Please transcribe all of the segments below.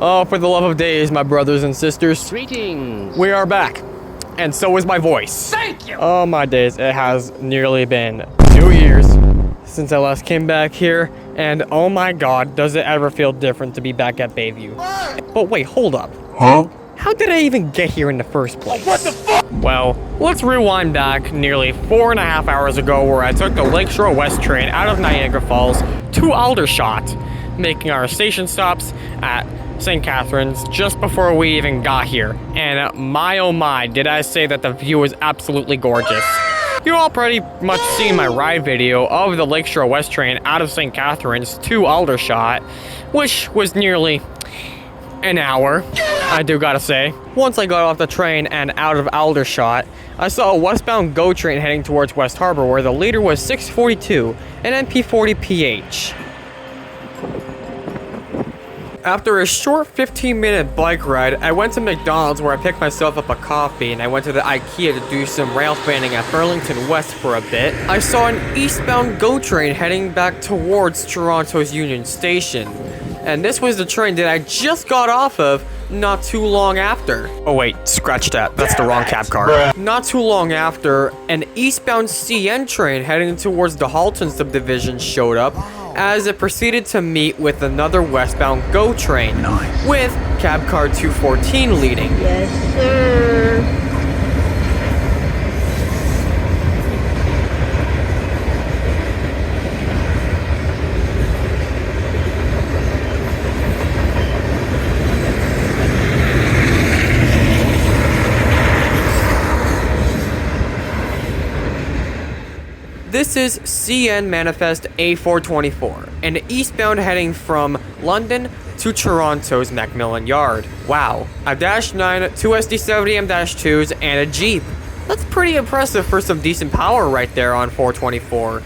Oh, for the love of days, my brothers and sisters. Greetings. We are back. And so is my voice. Thank you. Oh my days, it has nearly been 2 years since I last came back here. And oh my god, does it ever feel different to be back at Bayview. But wait, hold up. Huh? How did I even get here in the first place? What the fuck? Well, let's rewind back nearly 4.5 hours ago where I took the Lakeshore West train out of Niagara Falls to Aldershot, making our station stops at St. Catharines just before we even got here. And my oh my, did I say that the view is absolutely gorgeous. You all pretty much seen my ride video of the Lakeshore West train out of St. Catharines to Aldershot, which was nearly an hour, I do gotta say. Once I got off the train and out of Aldershot, I saw a westbound GO train heading towards West Harbor where the leader was 642, an MP40PH. After a short 15-minute bike ride, I went to McDonald's where I picked myself up a coffee, and I went to the IKEA to do some rail fanning at Burlington West for a bit. I saw an eastbound GO train heading back towards Toronto's Union Station. And this was the train that I just got off of not too long after. Oh wait, scratch that. That's the wrong cab car. Not too long after, an eastbound CN train heading towards the Dundas Subdivision showed up as it proceeded to meet with another westbound GO train. Nice. With cab car 214 leading. Yes, sir. This is CN Manifest A424, an eastbound heading from London to Toronto's Macmillan Yard. Wow, a Dash 9, 2 SD70M-2s, and a Jeep. That's pretty impressive for some decent power right there on 424.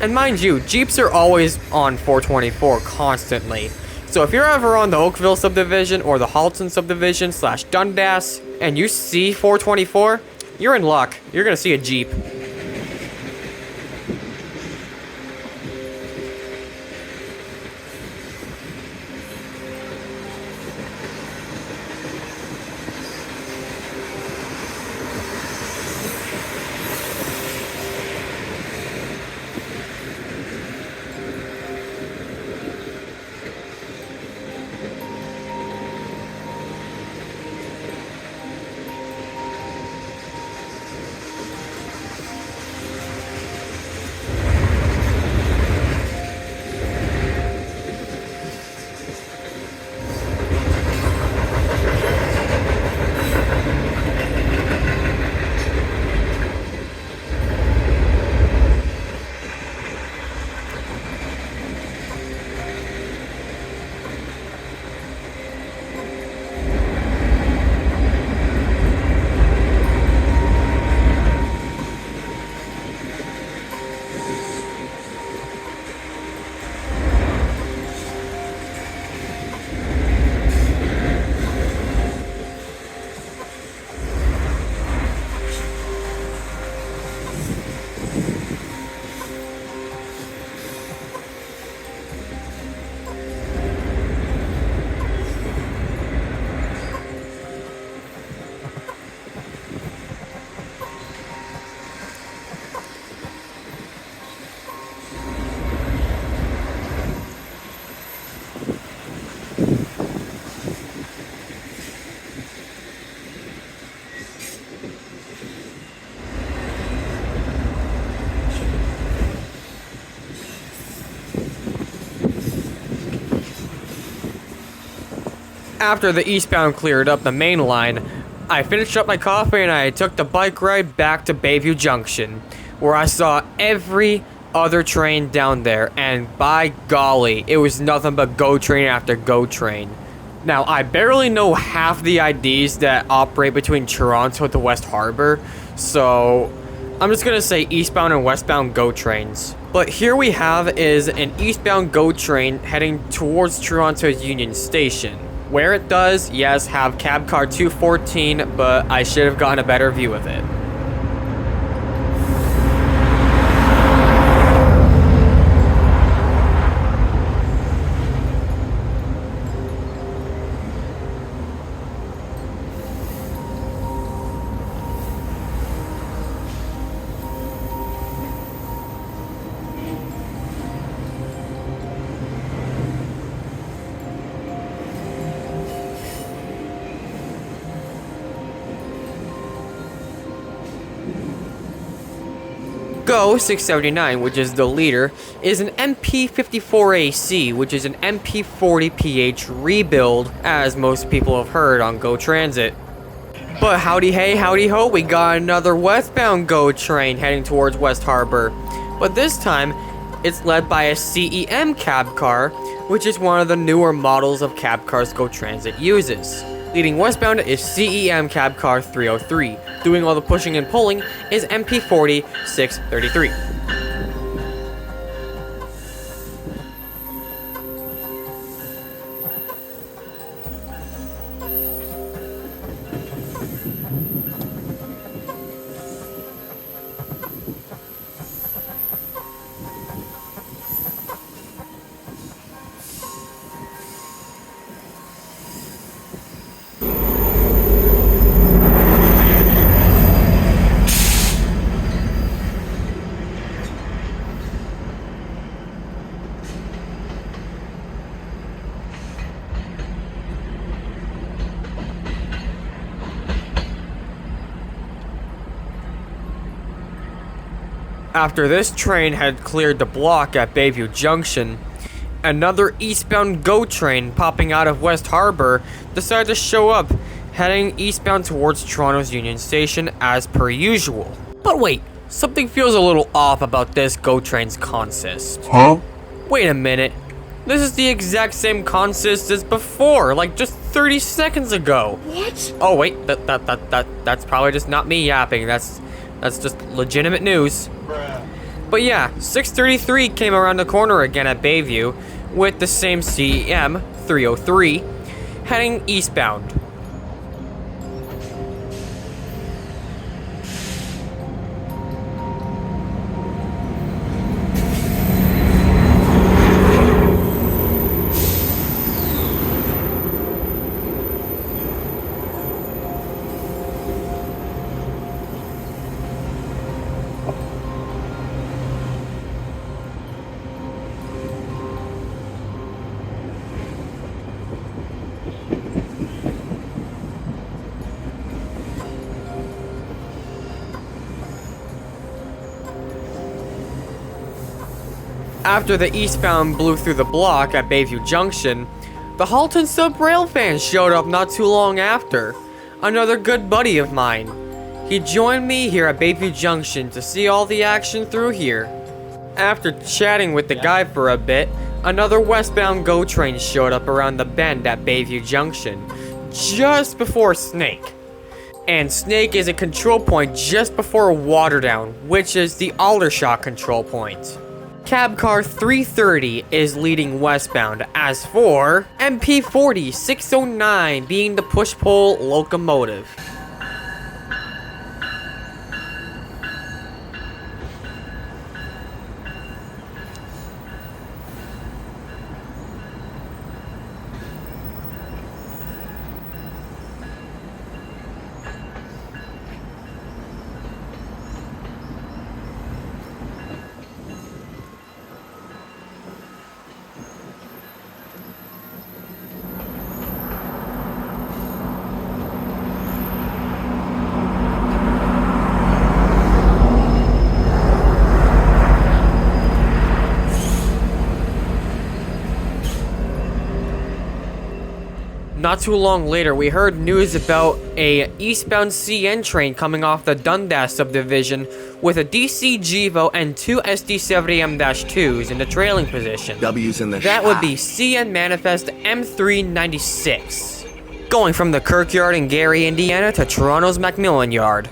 And mind you, Jeeps are always on 424 constantly. So if you're ever on the Oakville Subdivision or the Halton Subdivision / Dundas and you see 424, you're in luck. You're gonna see a Jeep. After the eastbound cleared up the main line, I finished up my coffee and I took the bike ride back to Bayview Junction, where I saw every other train down there, and by golly, it was nothing but GO train after GO train. Now, I barely know half the IDs that operate between Toronto to West Harbor, so I'm just gonna say eastbound and westbound GO trains. But here we have is an eastbound GO train heading towards Toronto's Union Station. Where it does, yes, have cab car 214, but I should have gotten a better view of it. Go 679, which is the leader, is an MP54AC, which is an MP40PH rebuild, as most people have heard on Go Transit. But howdy hey, howdy ho, we got another westbound Go train heading towards West Harbor. But this time, it's led by a CEM cab car, which is one of the newer models of cab cars Go Transit uses. Leading westbound is CEM cab car 303. Doing all the pushing and pulling is MP40 633. After this train had cleared the block at Bayview Junction, another eastbound Go train popping out of West Harbor decided to show up, heading eastbound towards Toronto's Union Station as per usual. But wait, something feels a little off about this Go train's consist. Huh? Wait a minute, this is the exact same consist as before, like just 30 seconds ago. What? Oh wait, that's probably just not me yapping, that's just legitimate news. But yeah, 633 came around the corner again at Bayview with the same CEM 303 heading eastbound. After the eastbound blew through the block at Bayview Junction, the Halton Sub Rail fan showed up not too long after. Another good buddy of mine. He joined me here at Bayview Junction to see all the action through here. After chatting with the guy for a bit, another westbound Go train showed up around the bend at Bayview Junction, just before Snake. And Snake is a control point just before Waterdown, which is the Aldershot control point. Cab car 330 is leading westbound, as for MP40 609 being the push-pull locomotive. Not too long later, we heard news about a eastbound CN train coming off the Dundas Subdivision with a DC GEVO and two SD70M-2s in the trailing position. W's in the That would be CN Manifest M396, going from the Kirkyard in Gary, Indiana to Toronto's Macmillan Yard.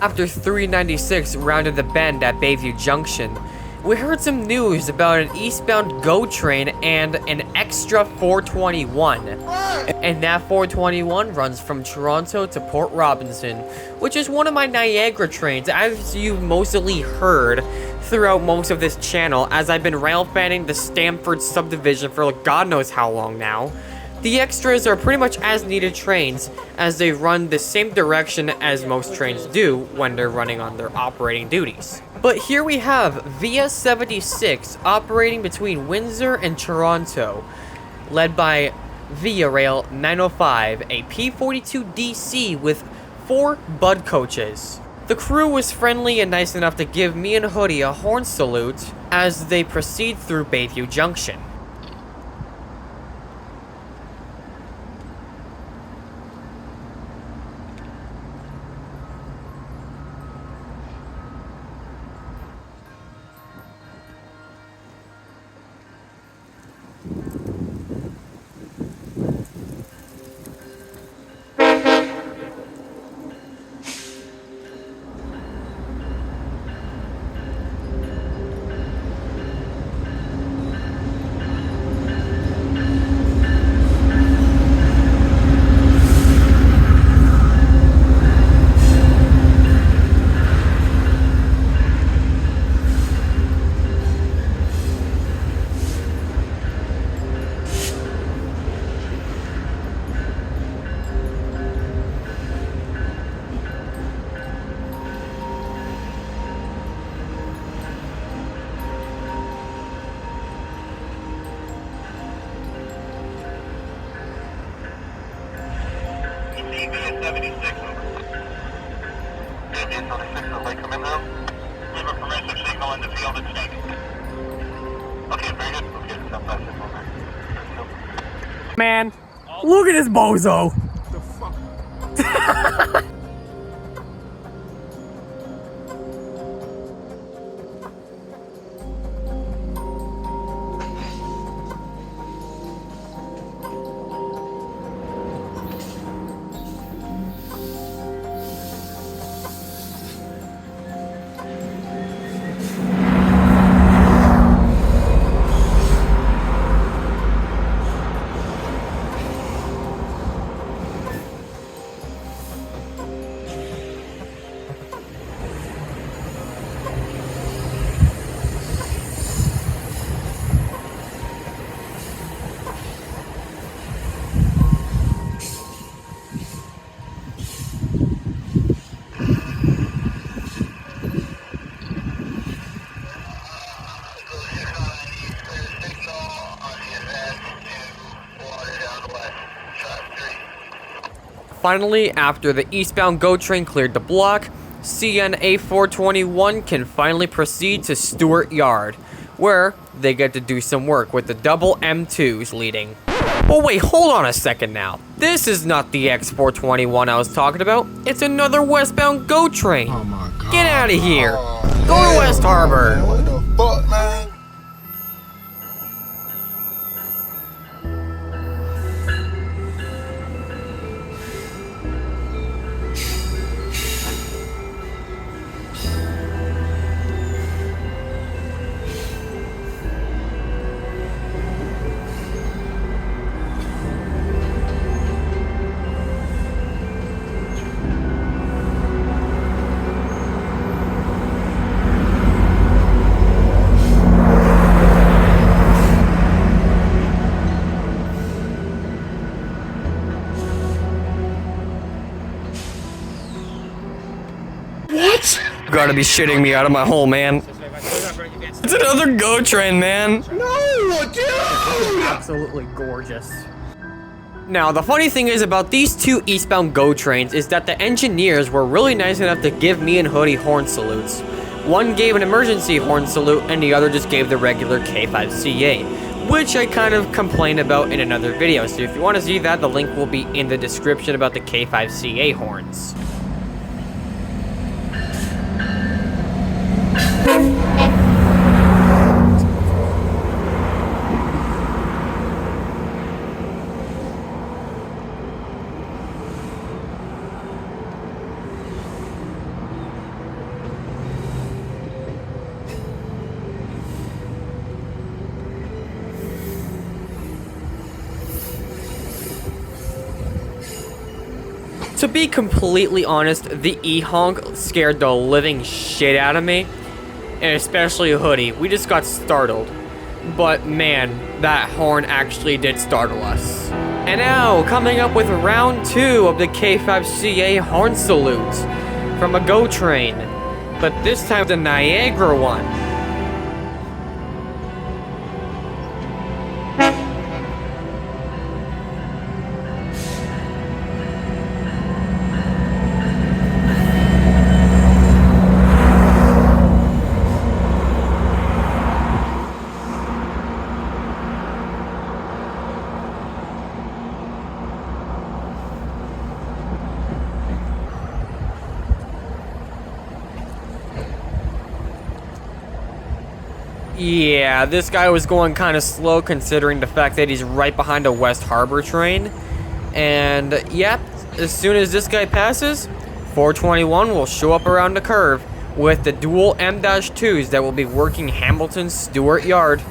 After 396 rounded the bend at Bayview Junction, we heard some news about an eastbound GO train and an extra 421. And that 421 runs from Toronto to Port Robinson, which is one of my Niagara trains, as you've mostly heard throughout most of this channel, as I've been rail fanning the Stamford Subdivision for God knows how long now. The extras are pretty much as needed trains, as they run the same direction as most trains do when they're running on their operating duties. But here we have Via 76 operating between Windsor and Toronto, led by Via Rail 905, a P42 DC with 4 Bud coaches. The crew was friendly and nice enough to give me and Hoodie a horn salute as they proceed through Bayview Junction. Man, look at this bozo! The fuck? Finally, after the eastbound GO train cleared the block, CNA 421 can finally proceed to Stewart Yard, where they get to do some work with the double M2s leading. Oh wait, hold on a second now. This is not the X421 I was talking about. It's another westbound GO train. Oh my god. Get out of here. Oh, Go to West Harbor. Man, what the fuck, man? Gotta be shitting me out of my hole, man. It's another GO train, man. No, dude! Absolutely gorgeous. Now, the funny thing is about these two eastbound GO trains is that the engineers were really nice enough to give me and Hoodie horn salutes. One gave an emergency horn salute and the other just gave the regular K5CA, which I kind of complained about in another video. So if you want to see that, the link will be in the description about the K5CA horns. To be completely honest, the e-honk scared the living shit out of me, and especially Hoodie. We just got startled. But man, that horn actually did startle us. And now, coming up with round 2 of the K5CA horn salute from a GO train, but this time the Niagara one. Yeah, this guy was going kind of slow considering the fact that he's right behind a West Harbor train. And yep, as soon as this guy passes, 421 will show up around the curve with the dual M-2s that will be working Hamilton Stewart Yard.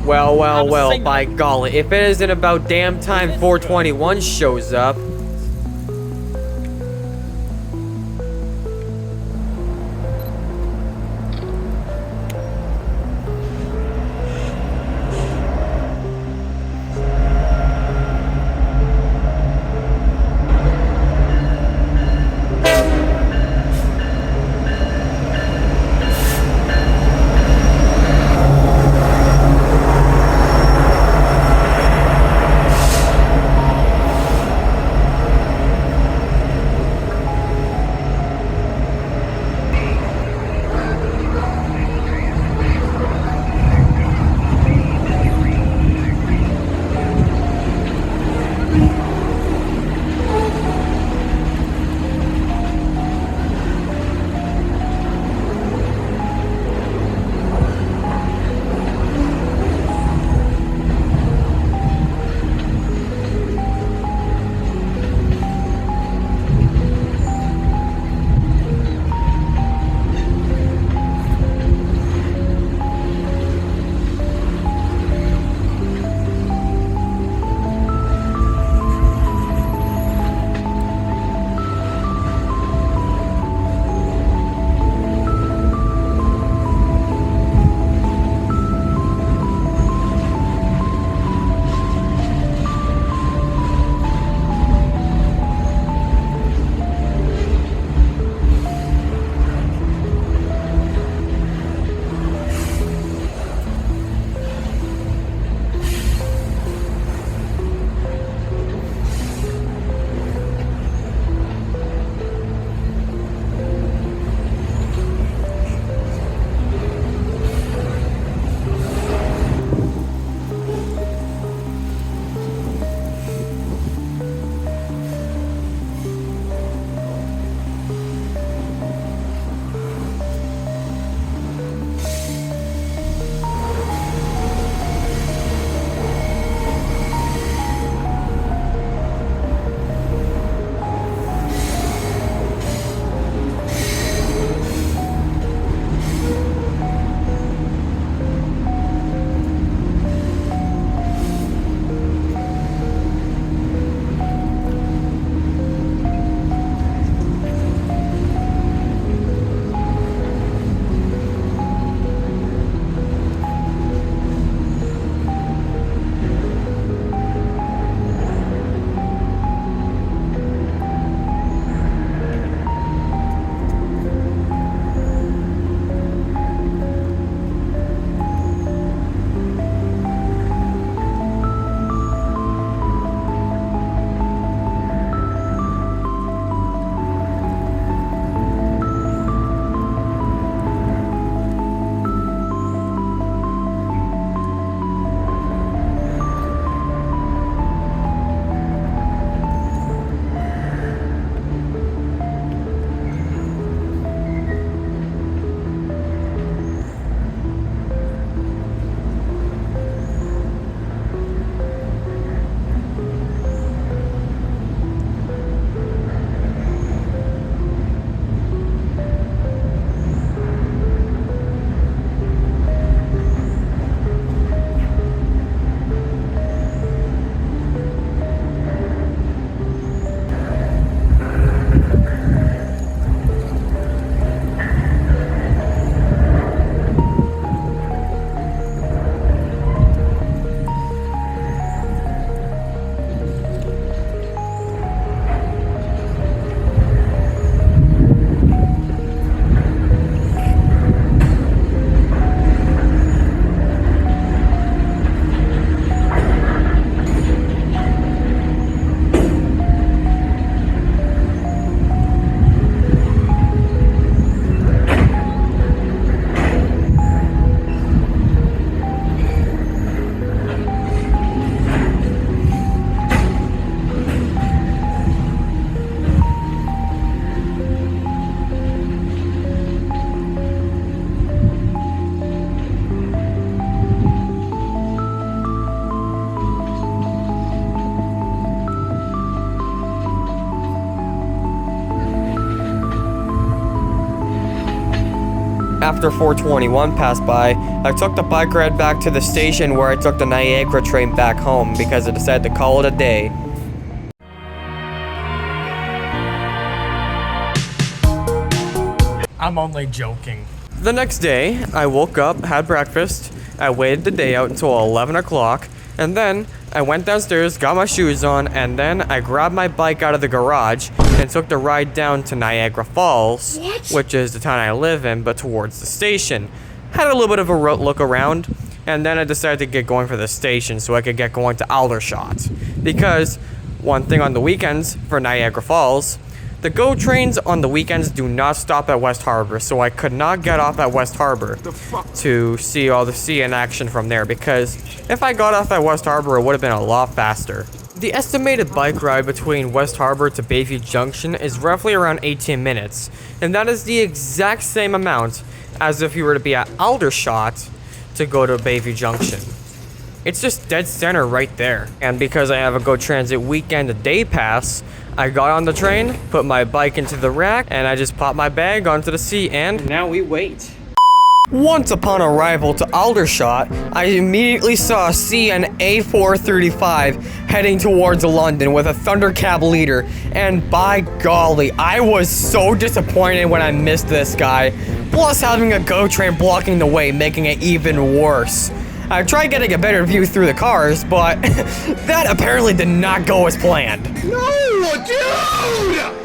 Well, by golly, if it isn't about damn time 421 shows up. After 421 passed by, I took the bike ride back to the station where I took the Niagara train back home because I decided to call it a day. I'm only joking. The next day, I woke up, had breakfast, I waited the day out until 11 o'clock, and then I went downstairs, got my shoes on, and then I grabbed my bike out of the garage and took the ride down to Niagara Falls, which is the town I live in, but towards the station. Had a little bit of a look around, and then I decided to get going for the station so I could get going to Aldershot. Because one thing on the weekends for Niagara Falls, the GO trains on the weekends do not stop at West Harbor, so I could not get off at West Harbor to see all the sea in action from there, because if I got off at West Harbor, it would have been a lot faster. The estimated bike ride between West Harbor to Bayview Junction is roughly around 18 minutes, and that is the exact same amount as if you were to be at Aldershot to go to Bayview Junction. It's just dead center right there. And because I have a GO Transit weekend day pass, I got on the train, put my bike into the rack, and I just popped my bag onto the seat, and now we wait. Once upon arrival to Aldershot, I immediately saw a CN A435 heading towards London with a Thundercab leader, and by golly, I was so disappointed when I missed this guy, plus having a GO train blocking the way, making it even worse. I tried getting a better view through the cars, but that apparently did not go as planned. No, dude!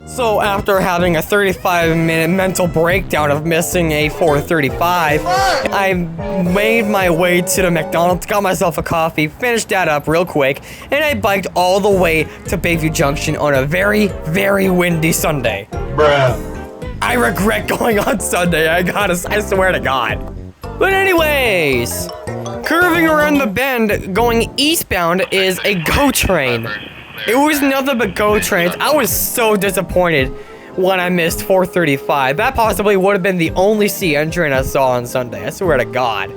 So after having a 35-minute mental breakdown of missing a 435, I made my way to the McDonald's, got myself a coffee, finished that up real quick, and I biked all the way to Bayview Junction on a very, very windy Sunday. Bruh. I regret going on Sunday, I swear to God. But anyways, curving around the bend going eastbound is a GO train. It was nothing but GO trains. I was so disappointed when I missed 435. That possibly would have been the only CN train I saw on Sunday. I swear to God.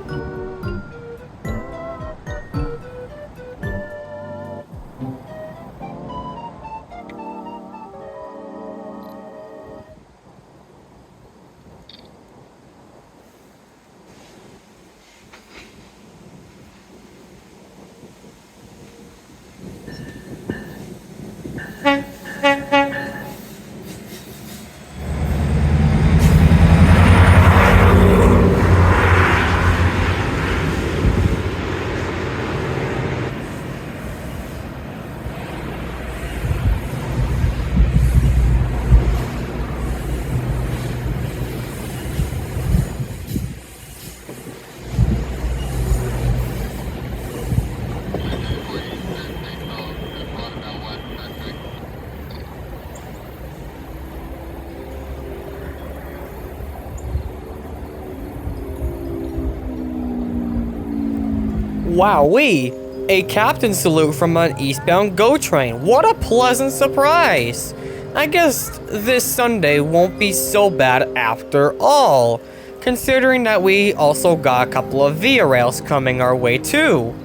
Wowee! A captain salute from an eastbound GO train. What a pleasant surprise! I guess this Sunday won't be so bad after all, considering that we also got a couple of Via Rails coming our way too.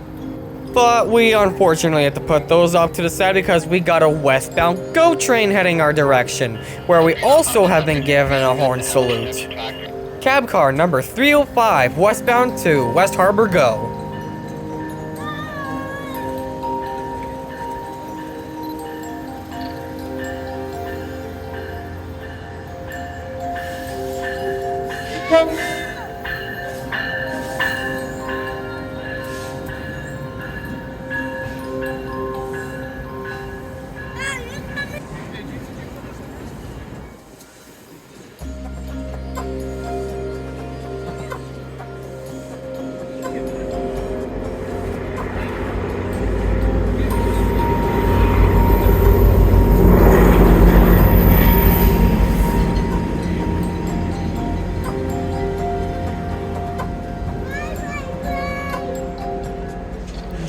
But we unfortunately had to put those off to the side because we got a westbound GO train heading our direction, where we also have been given a horn salute. Cab car number 305, westbound to West Harbor Go.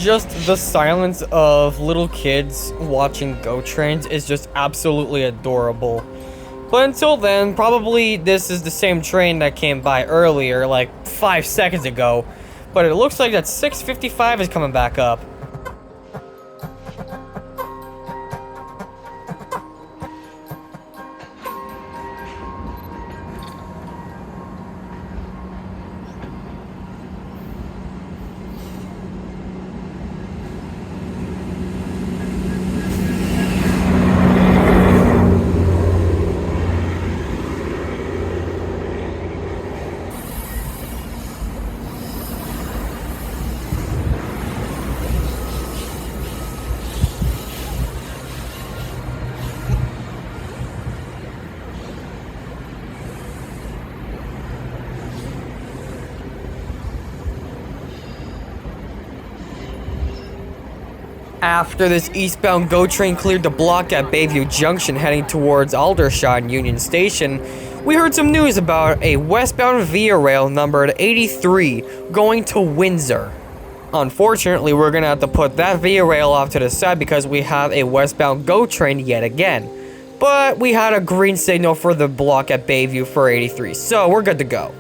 Just the silence of little kids watching GO trains is just absolutely adorable. But until then, probably this is the same train that came by earlier, like 5 seconds ago. But it looks like that 655 is coming back up. After this eastbound GO train cleared the block at Bayview Junction heading towards Aldershot and Union Station, we heard some news about a westbound Via Rail numbered 83 going to Windsor. Unfortunately, we're gonna have to put that Via Rail off to the side because we have a westbound GO train yet again. But we had a green signal for the block at Bayview for 83, so we're good to go.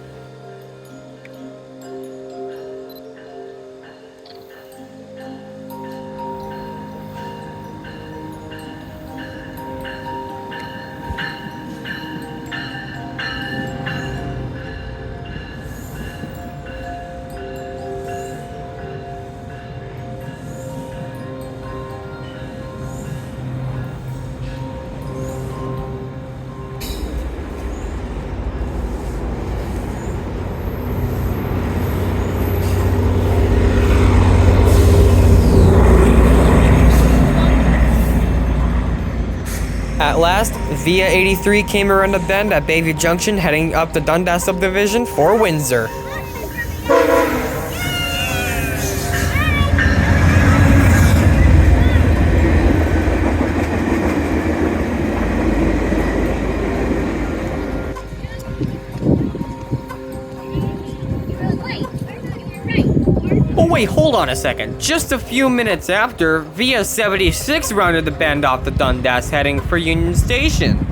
At last, Via 83 came around the bend at Bayview Junction heading up the Dundas Subdivision for Windsor. Oh wait, hold on a second. Just a few minutes after, Via 76 rounded the bend off the Dundas heading for Union Station.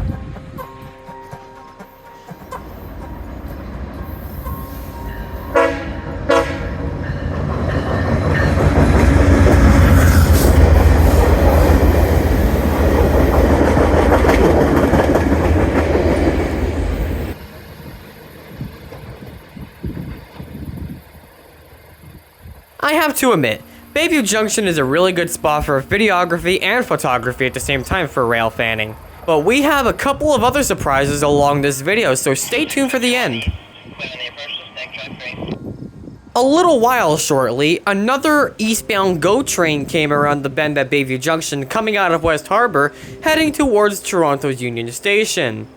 I have to admit, Bayview Junction is a really good spot for videography and photography at the same time for rail fanning. But we have a couple of other surprises along this video, so stay tuned for the end. A little while shortly, another eastbound GO train came around the bend at Bayview Junction coming out of West Harbour, heading towards Toronto's Union Station.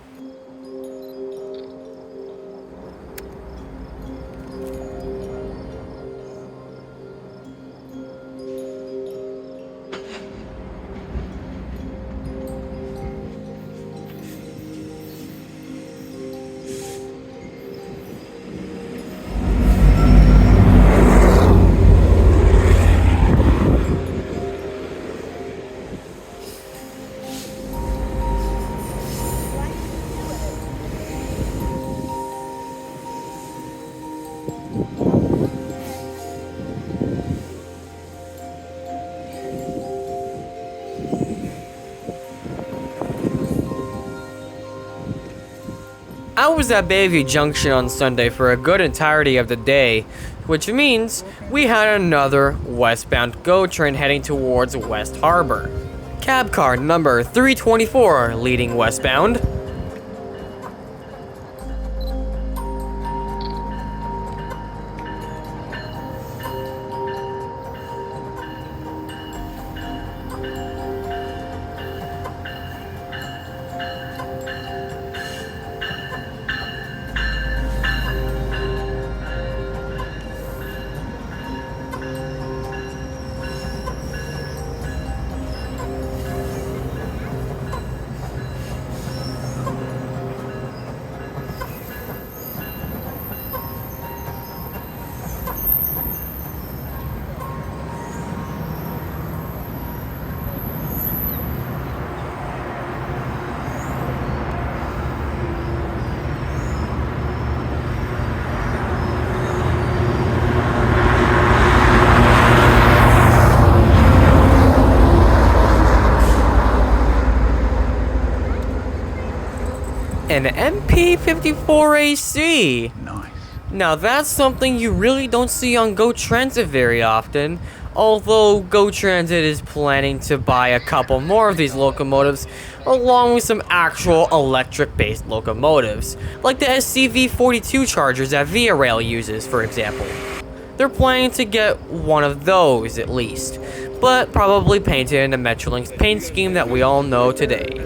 I was at Bayview Junction on Sunday for a good entirety of the day, which means we had another westbound GO train heading towards West Harbour. Cab car number 324 leading westbound. An MP54AC. Nice. Now that's something you really don't see on Go Transit very often, although Go Transit is planning to buy a couple more of these locomotives along with some actual electric-based locomotives, like the SCV-42 Chargers that Via Rail uses, for example. They're planning to get one of those at least, but probably painted in the Metrolink's paint scheme that we all know today.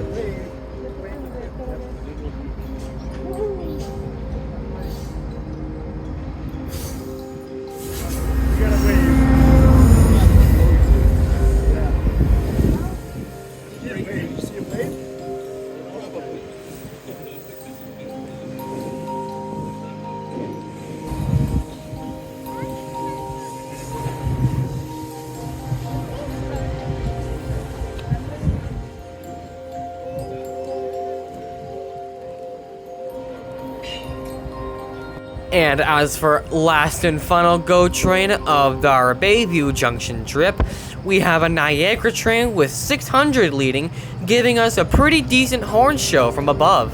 And as for last and final GO train of our Bayview Junction trip, we have a Niagara train with 600 leading, giving us a pretty decent horn show from above.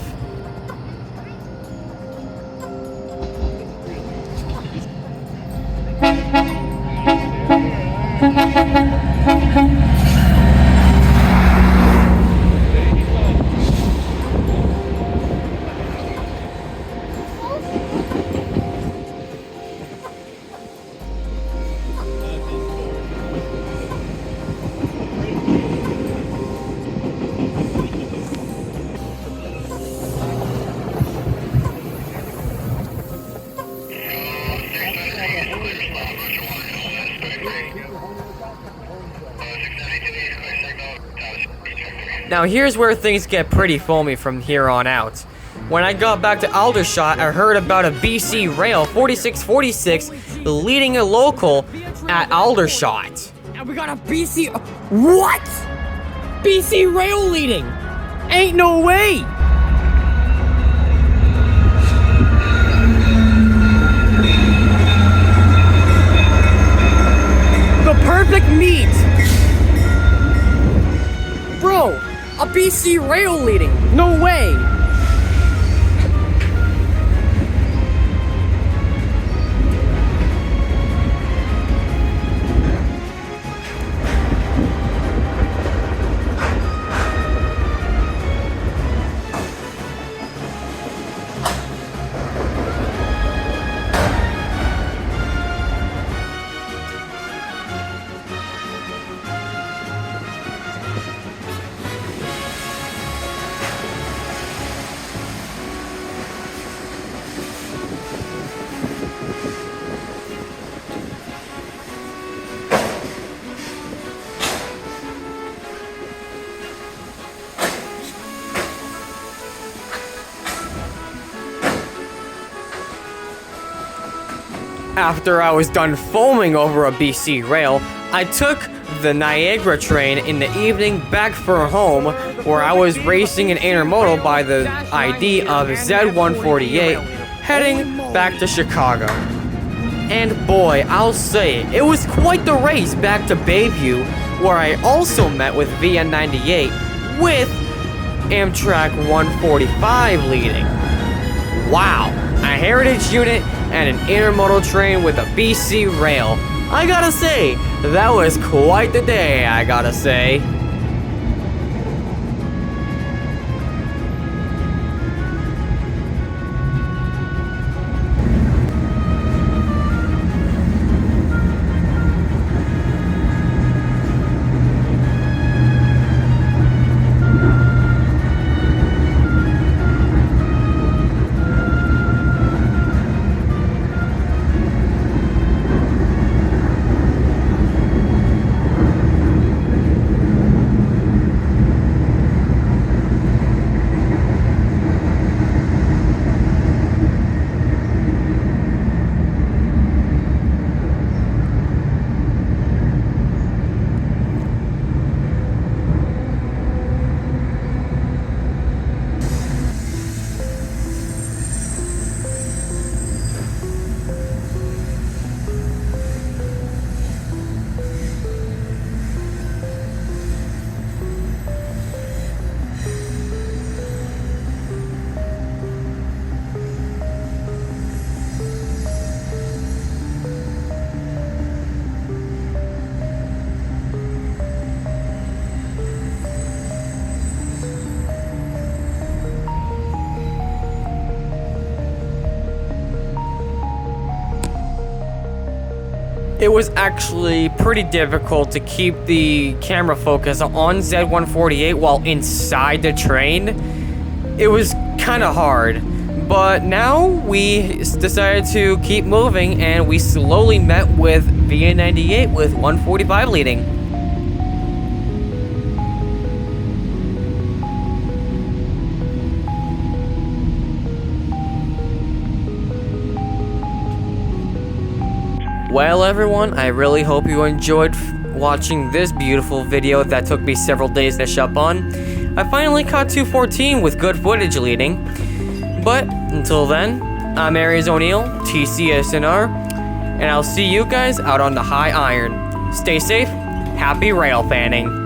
Now here's where things get pretty foamy from here on out. When I got back to Aldershot, I heard about a BC Rail 4646 leading a local at Aldershot. And we got a BC... What? BC Rail leading? Ain't no way! The perfect meet! Bro, a BC Rail leading. No way. After I was done foaming over a BC Rail, I took the Niagara train in the evening back for home, where I was racing an intermodal by the ID of Z148, heading back to Chicago. And boy, I'll say, it was quite the race back to Bayview, where I also met with VN98 with Amtrak 145 leading. Wow, a heritage unit and an intermodal train with a BC Rail. I gotta say, that was quite the day, I gotta say. It was actually pretty difficult to keep the camera focus on Z148 while inside the train. It was kind of hard, but now we decided to keep moving and we slowly met with VA98 with 145 leading. Well everyone, I really hope you enjoyed watching this beautiful video that took me several days to finish up on. I finally caught 214 with good footage leading. But until then, I'm Aries O'Neill, TCSNR, and I'll see you guys out on the high iron. Stay safe, happy rail fanning.